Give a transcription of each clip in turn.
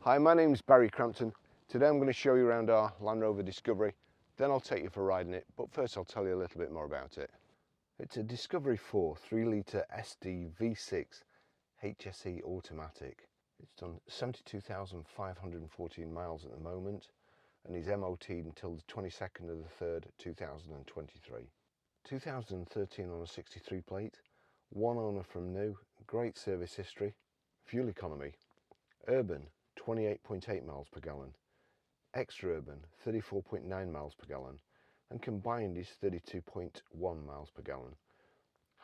Hi, my name is Barry Crampton. Today I'm going to show you around our Land Rover Discovery, then I'll take you for a ride in it, but first I'll tell you a little bit more about it. It's a Discovery 4 3-litre SD V6 HSE automatic. It's done 72,514 miles at the moment and is MOT'd until the 22nd of the 3rd, 2023. 2013 on a 63 plate, one owner from new, great service history, fuel economy, urban 28.8 miles per gallon, extra urban 34.9 miles per gallon, and combined is 32.1 miles per gallon.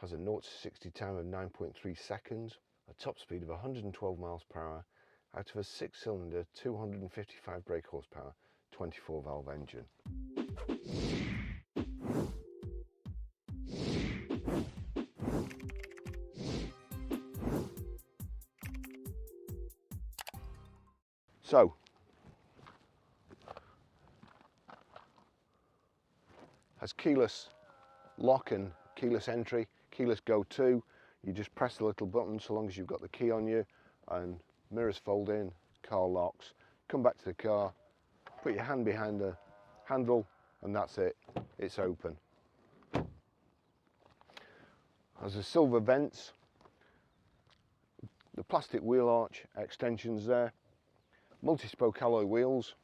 Has a 0 to 60 time of 9.3 seconds, a top speed of 112 miles per hour out of a 6-cylinder 255 brake horsepower 24 valve engine. So, has keyless lock and keyless entry, keyless go to. You just press the little button so long as you've got the key on you, and mirrors fold in, car locks. Come back to the car, put your hand behind the handle, and that's it, it's open. Has a silver vents, the plastic wheel arch extensions there, multi-spoke alloy wheels,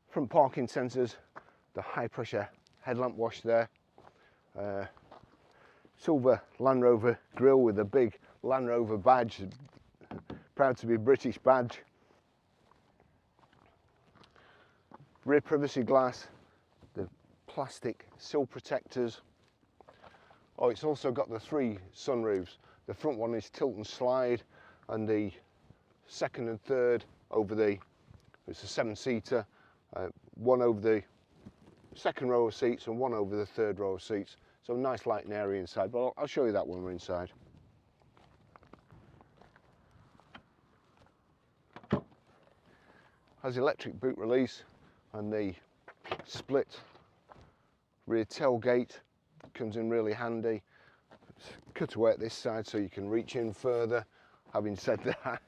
front parking sensors, the high pressure headlamp wash there, silver Land Rover grille with a big Land Rover badge, proud to be a British badge, rear privacy glass, the plastic sill protectors. Oh, it's also got the 3 sunroofs. The front one is tilt and slide, and the second and third over it's a 7-seater, one over the second row of seats and one over the third row of seats. So nice light and airy inside, but I'll show you that when we're inside. Has electric boot release and the split rear tailgate comes in really handy. It's cut away at this side so you can reach in further. Having said that,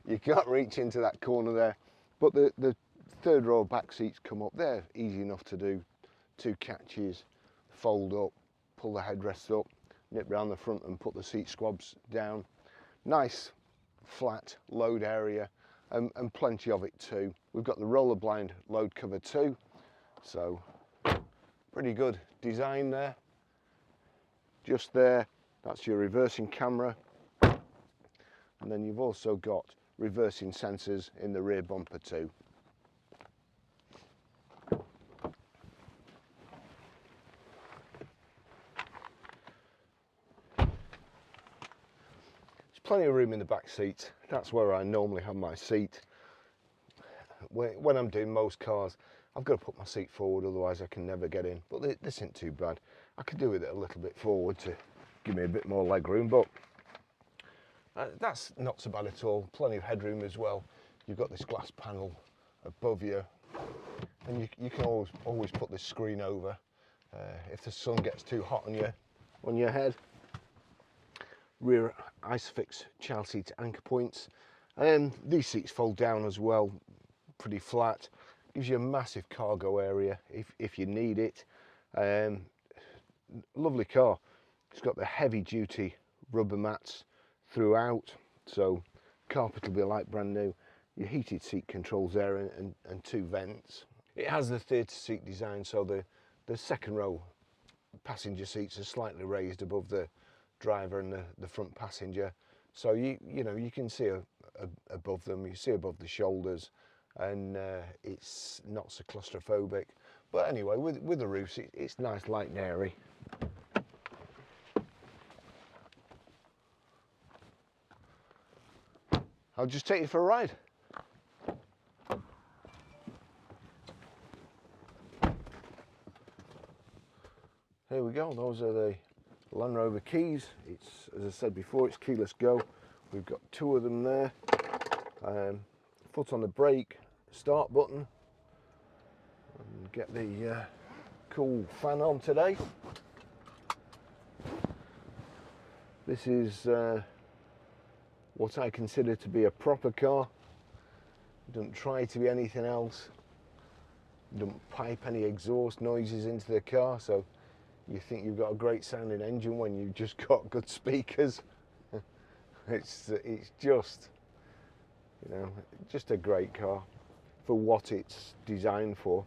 you can't reach into that corner there, but the third row back seats come up. They're easy enough to do. 2 catches, fold up, pull the headrests up, nip round the front and put the seat squabs down. Nice flat load area, and plenty of it too. We've got the roller blind load cover too, so pretty good design there. Just there, that's your reversing camera, and then you've also got reversing sensors in the rear bumper too. Plenty of room in the back seat. That's where I normally have my seat. When I'm doing most cars, I've got to put my seat forward, otherwise I can never get in. But this isn't too bad. I could do with it a little bit forward to give me a bit more leg room, but that's not so bad at all. Plenty of headroom as well. You've got this glass panel above you, and you can always put this screen over if the sun gets too hot on your head. Rear Isofix child seat anchor points, and these seats fold down as well, pretty flat. Gives you a massive cargo area if you need it. Lovely car. It's got the heavy duty rubber mats throughout, so carpet will be like brand new. Your heated seat controls there, and 2 vents. It has the theatre seat design, so the second row passenger seats are slightly raised above the driver and the front passenger, so you know you can see above them, you see above the shoulders, and it's not so claustrophobic. But anyway, with the roofs, it's nice, light and airy. I'll just take you for a ride. Here we go, those are the Land Rover keys. It's, as I said before, it's keyless go. We've got 2 of them there. Foot on the brake, start button, and get the cool fan on today. This is what I consider to be a proper car. It doesn't try to be anything else. It doesn't pipe any exhaust noises into the car, so you think you've got a great sounding engine when you've just got good speakers. It's just, you know, just a great car for what it's designed for.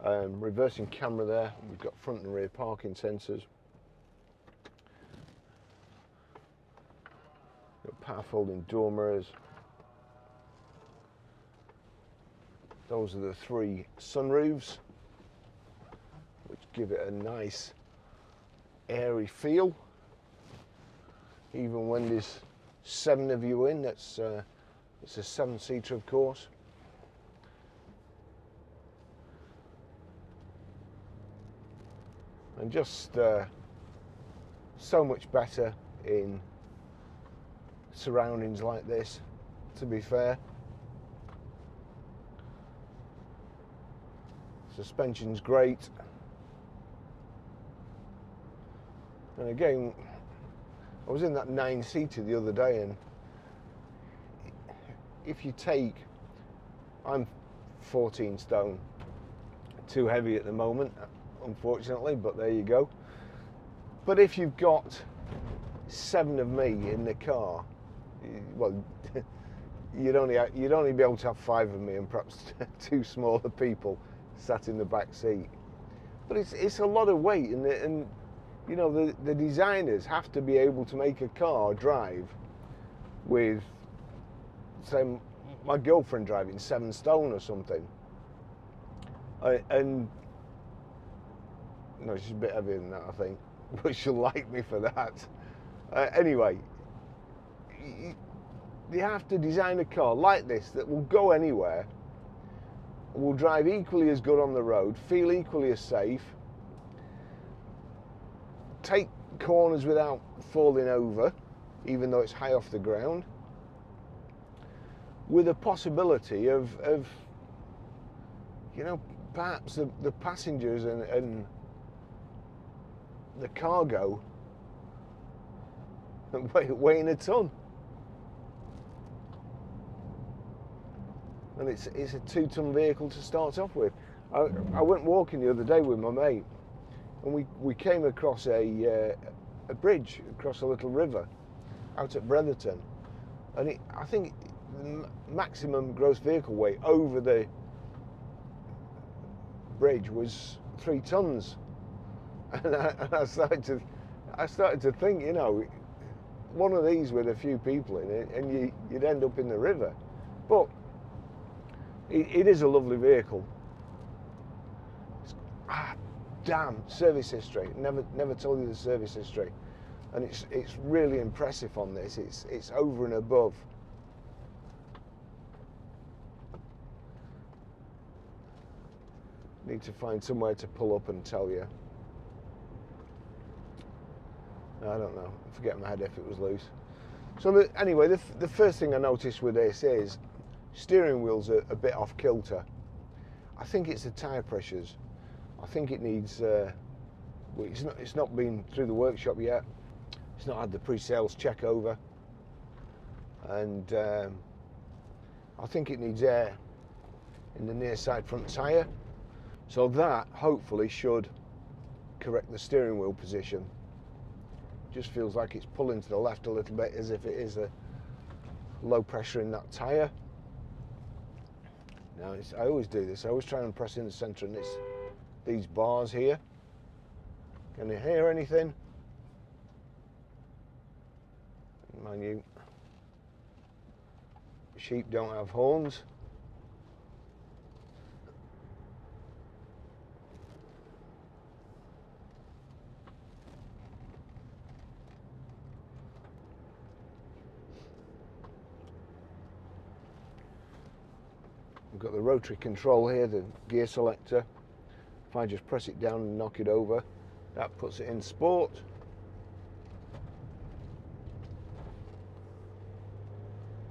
Reversing camera there. We've got front and rear parking sensors. Got power folding door mirrors. Those are the 3 sunroofs, which give it a nice airy feel. Even when there's 7 of you in, it's a 7-seater, of course. And just so much better in surroundings like this, to be fair. Suspension's great. And again, I was in that 9-seater the other day, and if you take, I'm 14 stone, too heavy at the moment, unfortunately, but there you go. But if you've got 7 of me in the car, well, you'd only be able to have 5 of me and perhaps 2 smaller people sat in the back seat. But it's a lot of weight, and you know, the designers have to be able to make a car drive with, say, my girlfriend driving 7 stone or something. And no, she's a bit heavier than that, I think, but she'll like me for that. Anyway, you have to design a car like this that will go anywhere, will drive equally as good on the road, feel equally as safe, take corners without falling over, even though it's high off the ground, with a possibility of you know, perhaps the passengers and the cargo weighing a ton. And it's a 2-ton vehicle to start off with. I went walking the other day with my mate, and we came across a bridge across a little river out at Bretherton, and I think the maximum gross vehicle weight over the bridge was 3 tons, and I started to think, you know, one of these with a few people in it, and you'd end up in the river. But it is a lovely vehicle. Damn, service history. Never told you the service history, and it's really impressive on this. It's over and above. Need to find somewhere to pull up and tell you. I don't know. Forget my head if it was loose. So anyway, the first thing I noticed with this is steering wheel's a bit off kilter. I think it's the tyre pressures. I think it needs. Well, it's not been through the workshop yet. It's not had the pre-sales check over, and I think it needs air in the near side front tyre. So that hopefully should correct the steering wheel position. Just feels like it's pulling to the left a little bit, as if it is a low pressure in that tyre. Now, I always do this. I always try and press in the centre, and it's these bars here. Can you hear anything? Mind you, sheep don't have horns. We've got the rotary control here, the gear selector. If I just press it down and knock it over, that puts it in sport.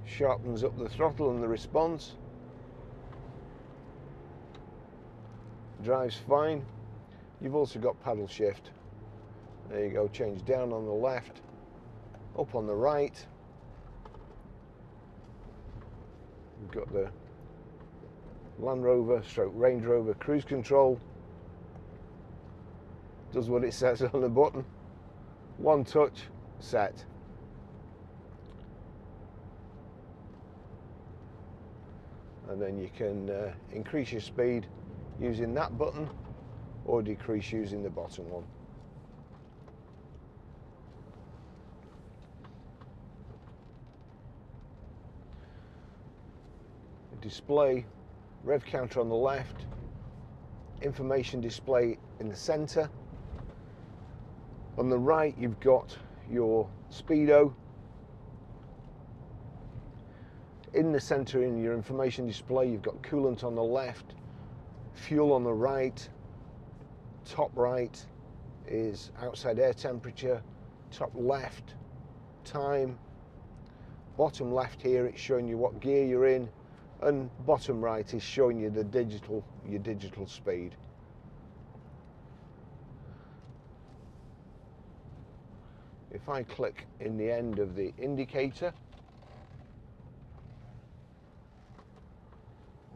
Sharpens up the throttle and the response. Drives fine. You've also got paddle shift. There you go, change down on the left, up on the right. got the Land Rover stroke Range Rover cruise control. Does what it says on the button. One touch, set. And then you can increase your speed using that button or decrease using the bottom one. Display, rev counter on the left, information display in the center. On the right you've got your speedo. In the center in your information display you've got coolant on the left, fuel on the right, top right is outside air temperature, top left time, bottom left here it's showing you what gear you're in, and bottom right is showing you the your digital speed. If I click in the end of the indicator,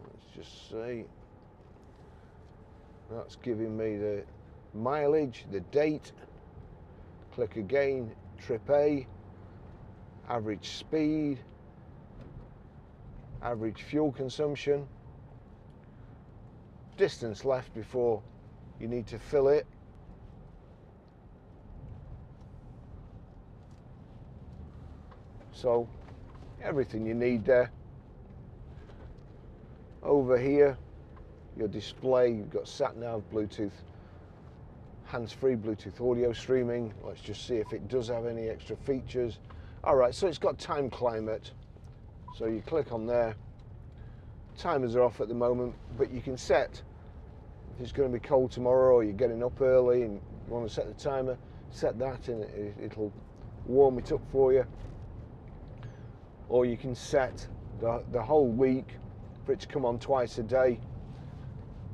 let's just see, that's giving me the mileage, the date. Click again, trip A, average speed, average fuel consumption, distance left before you need to fill it, so everything you need there. Over here your display, you've got sat nav, Bluetooth, hands-free Bluetooth audio streaming. Let's just see if it does have any extra features. Alright, so it's got time climate. So you click on there, timers are off at the moment, but you can set, if it's going to be cold tomorrow or you're getting up early and you want to set the timer, set that and it'll warm it up for you. Or you can set the whole week for it to come on twice a day,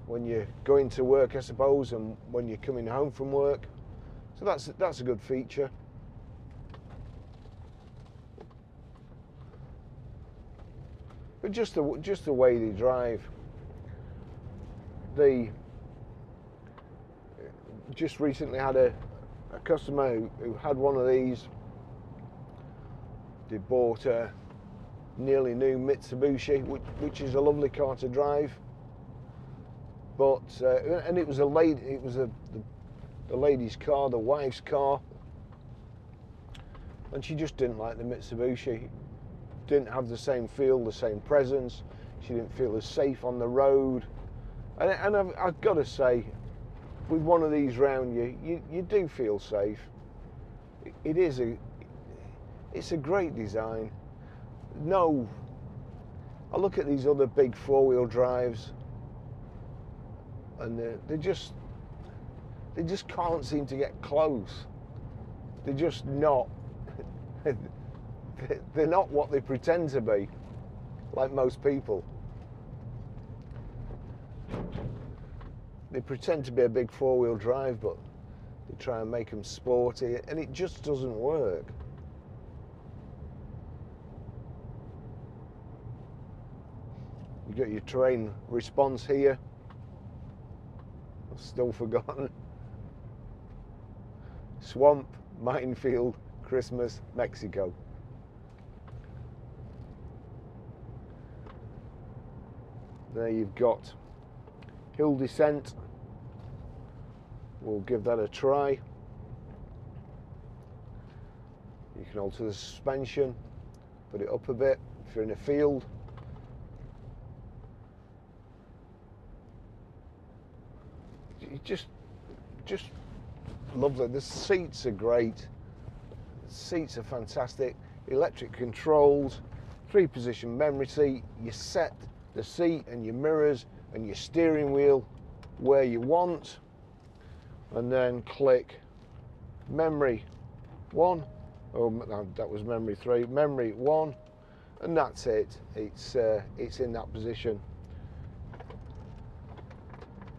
when you're going to work I suppose and when you're coming home from work. So that's a good feature. But just the way they drive, they just recently had a customer who had one of these. They bought a nearly new Mitsubishi, which is a lovely car to drive, but and it was a lady, it was the lady's car, the wife's car, and she just didn't like the Mitsubishi. Didn't have the same feel, the same presence. She didn't feel as safe on the road, and I've got to say, with one of these round you do feel safe. It's a great design. No, I look at these other big four-wheel drives and they just can't seem to get close. They're just not they're not what they pretend to be, like most people. They pretend to be a big four-wheel drive, but they try and make them sporty, and it just doesn't work. You got your terrain response here. I've still forgotten. Swamp, minefield, Christmas, Mexico. There you've got hill descent. We'll give that a try. You can alter the suspension, put it up a bit if you're in a field. You just love that. The seats are great. The seats are fantastic. Electric controls, 3-position memory seat. You set the seat and your mirrors and your steering wheel where you want, and then click memory 1. Oh, no, that was memory 3. Memory 1, and that's it. It's in that position.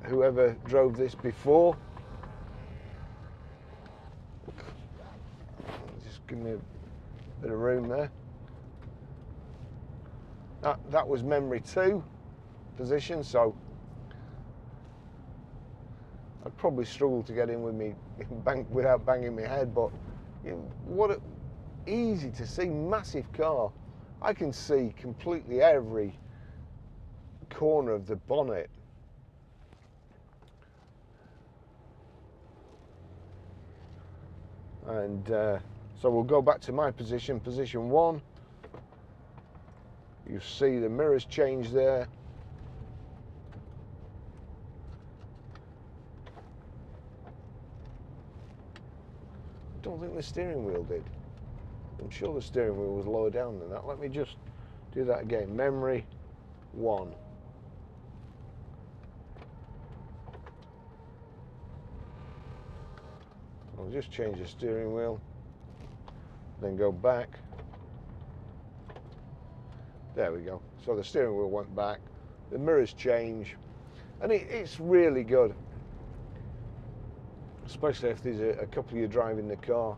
Whoever drove this before, just give me a bit of room there. That was memory 2 position, so I'd probably struggle to get in with me without banging my head, but you know, what easy to see, massive car. I can see completely every corner of the bonnet. And so we'll go back to my position 1. You see the mirrors change there. I don't think the steering wheel did. I'm sure the steering wheel was lower down than that. Let me just do that again. Memory 1. I'll just change the steering wheel, then go back. There we go. So the steering wheel went back, the mirrors change, and it's really good. Especially if there's a couple of you driving the car.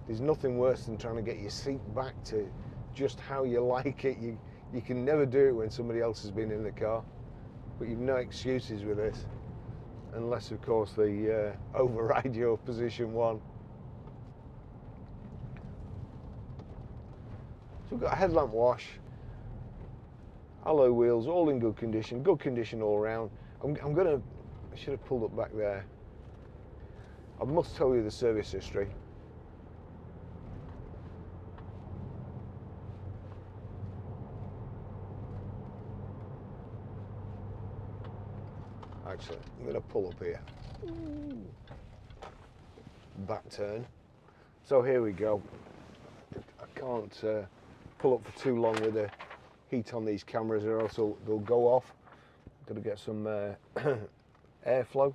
There's nothing worse than trying to get your seat back to just how you like it. You can never do it when somebody else has been in the car, but you've no excuses with this, unless of course they override your position 1. So we've got a headlamp wash, alloy wheels, all in good condition all around. I should have pulled up back there. I must tell you the service history. Actually, I'm going to pull up here. Back turn. So here we go. I can't pull up for too long with the heat on these cameras, or else they'll go off. Got to get some airflow.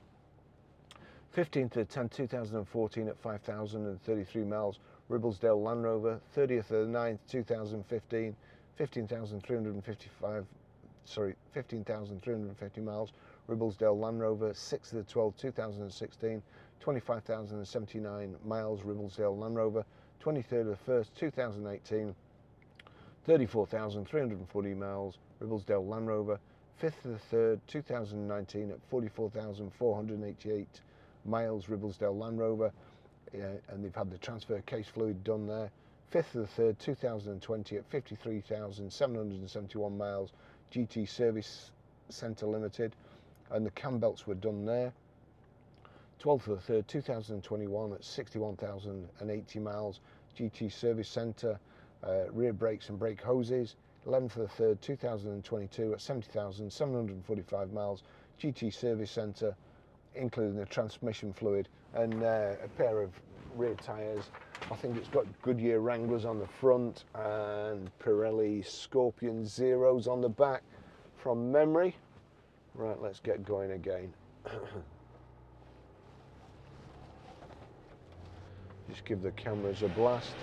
15th of 10, 2014 at 5,033 miles, Ribblesdale Land Rover. 30th of the 9th, 2015, 15,350 miles, Ribblesdale Land Rover. 6th of the 12th, 2016, 25,079 miles, Ribblesdale Land Rover. 23rd of the 1st, 2018, 34,340 miles, Ribblesdale Land Rover. 5th of the 3rd, 2019 at 44,488 miles, Ribblesdale Land Rover, and they've had the transfer case fluid done there. 5th of the 3rd, 2020 at 53,771 miles, GT Service Centre Limited, and the cam belts were done there. 12th of the 3rd, 2021 at 61,080 miles, GT Service Centre, rear brakes and brake hoses. 11th of the 3rd, 2022 at 70,745 miles, GT Service Centre, including the transmission fluid, and a pair of rear tyres. I think it's got Goodyear Wranglers on the front and Pirelli Scorpion Zeros on the back from memory. Right, let's get going again. Just give the cameras a blast.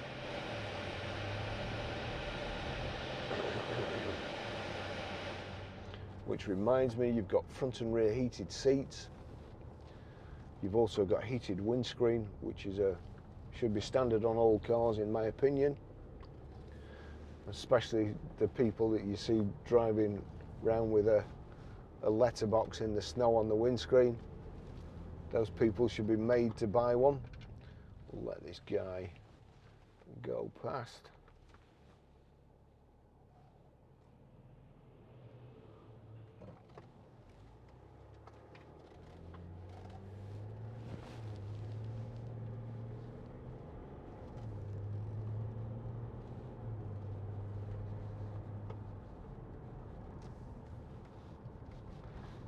Which reminds me, you've got front and rear heated seats. You've also got heated windscreen, which is should be standard on all cars in my opinion. Especially the people that you see driving around with a letterbox in the snow on the windscreen. Those people should be made to buy one. We'll let this guy go past.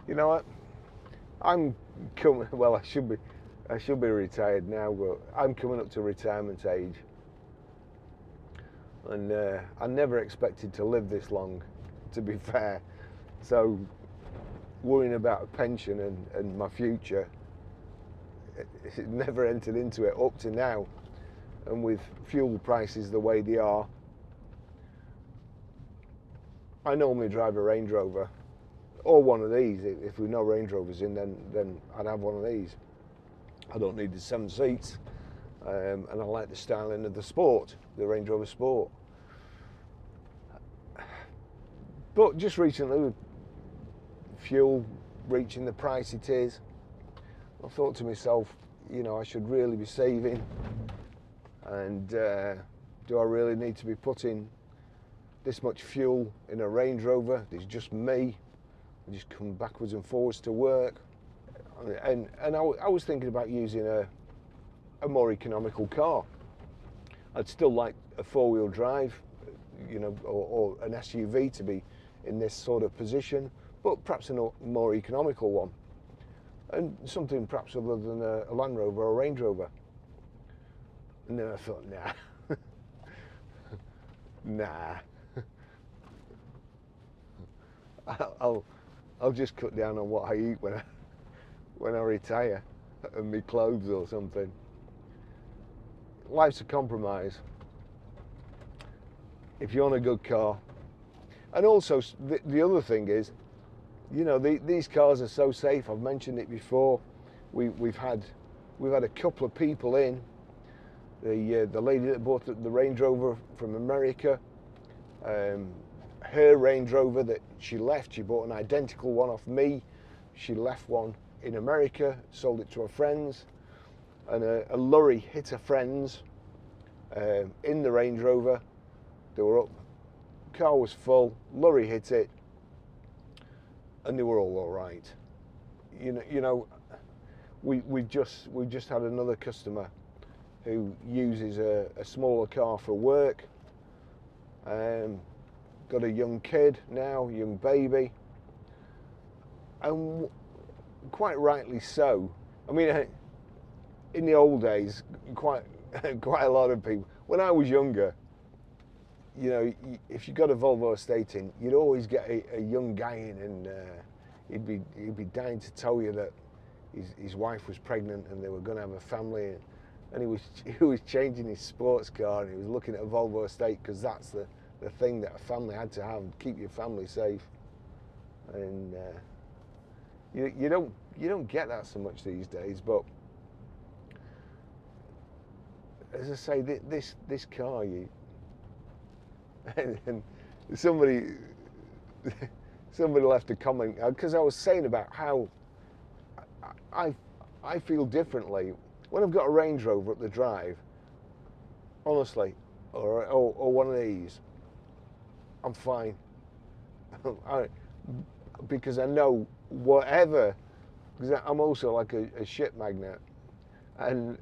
You know what? I'm coming. Well, I should be retired now, but I'm coming up to retirement age, and I never expected to live this long, to be fair. So, worrying about a pension and my future, it never entered into it up to now. And with fuel prices the way they are, I normally drive a Range Rover. Or one of these. If we know Range Rovers in, then I'd have one of these. I don't need the 7 seats, and I like the styling of the Sport, the Range Rover Sport. But just recently, with fuel reaching the price it is, I thought to myself, you know, I should really be saving, and do I really need to be putting this much fuel in a Range Rover? It's just me. I just come backwards and forwards to work, and I was thinking about using a more economical car. I'd still like a four-wheel drive, you know, or an SUV to be in this sort of position, but perhaps a more economical one, and something perhaps other than a Land Rover or a Range Rover. And then I thought, nah, nah. I'll just cut down on what I eat when I retire, and my clothes or something. Life's a compromise. If you want a good car, and also the other thing is, you know, these cars are so safe. I've mentioned it before. We've had a couple of people in. The lady that bought the Range Rover from America, her Range Rover that she left, she bought an identical one off me. She left one in America, sold it to her friends, and a lorry hit her friends in the Range Rover. They were up, car was full, lorry hit it, and they were all right. You know, we've just had another customer who uses a smaller car for work. Got a young kid now, young baby, and quite rightly so. I mean, in the old days, quite a lot of people. When I was younger, you know, if you got a Volvo estate in, you'd always get a young guy in, and he'd be dying to tell you that his wife was pregnant and they were going to have a family, and he was changing his sports car, and he was looking at a Volvo estate because that's the thing that a family had to have, keep your family safe. And you don't get that so much these days. But as I say, this car, and somebody left a comment, because I was saying about how I feel differently when I've got a Range Rover up the drive, honestly, or one of these. I'm fine, because I know whatever, because I'm also like a shit magnet, and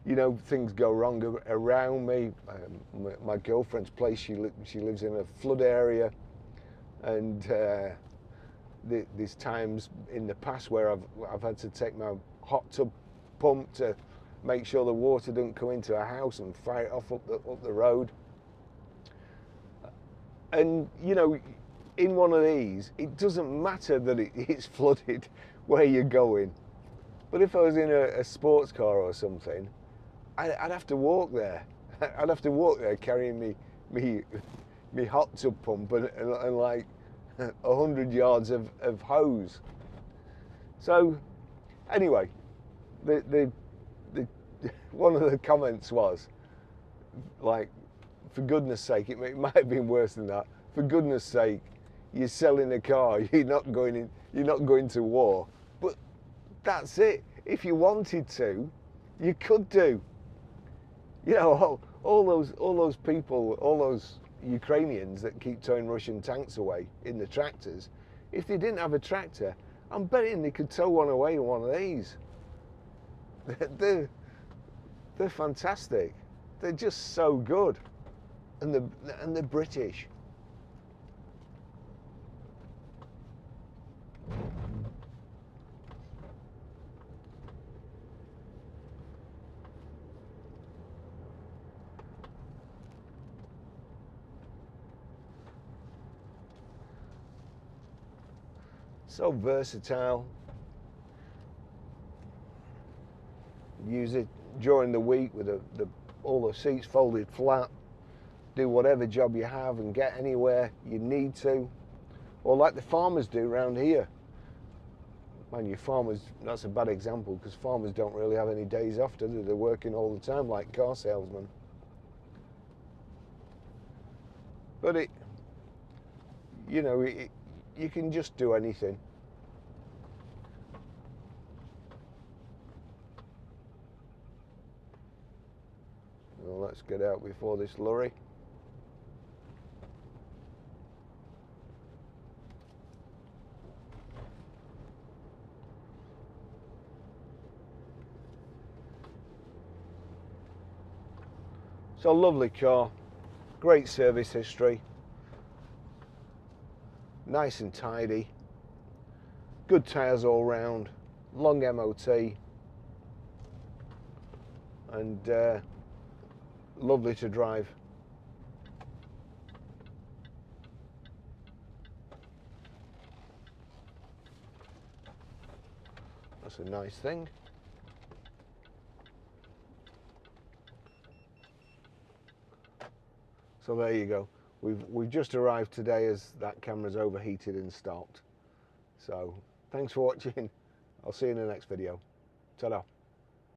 you know, things go wrong around me. My girlfriend's place, she lives in a flood area, and there's times in the past where I've had to take my hot tub pump to make sure the water doesn't come into a house and fire it off up the road. And you know, in one of these, it doesn't matter that it's flooded where you're going. But if I was in a sports car or something, I'd have to walk there. I'd have to walk there carrying me hot tub pump and like 100 yards of hose. So anyway, the one of the comments was like, for goodness sake, it might have been worse than that. For goodness sake, you're selling a car. You're not going to war. But that's it. If you wanted to, you could do. You know, all those people, all those Ukrainians that keep towing Russian tanks away in the tractors. If they didn't have a tractor, I'm betting they could tow one away in one of these. They're fantastic. They're just so good. And the British. So versatile. Use it during the week with all the seats folded flat. Do whatever job you have and get anywhere you need to, or like the farmers do around here. Mind you, farmers, that's a bad example, because farmers don't really have any days off, do they? They're working all the time like car salesmen. But you know, you can just do anything. Well, let's get out before this lorry. So lovely car, great service history, nice and tidy, good tyres all round, long MOT, and lovely to drive. That's a nice thing. So there you go. We've just arrived today as that camera's overheated and stopped. So thanks for watching. I'll see you in the next video. Ta-da.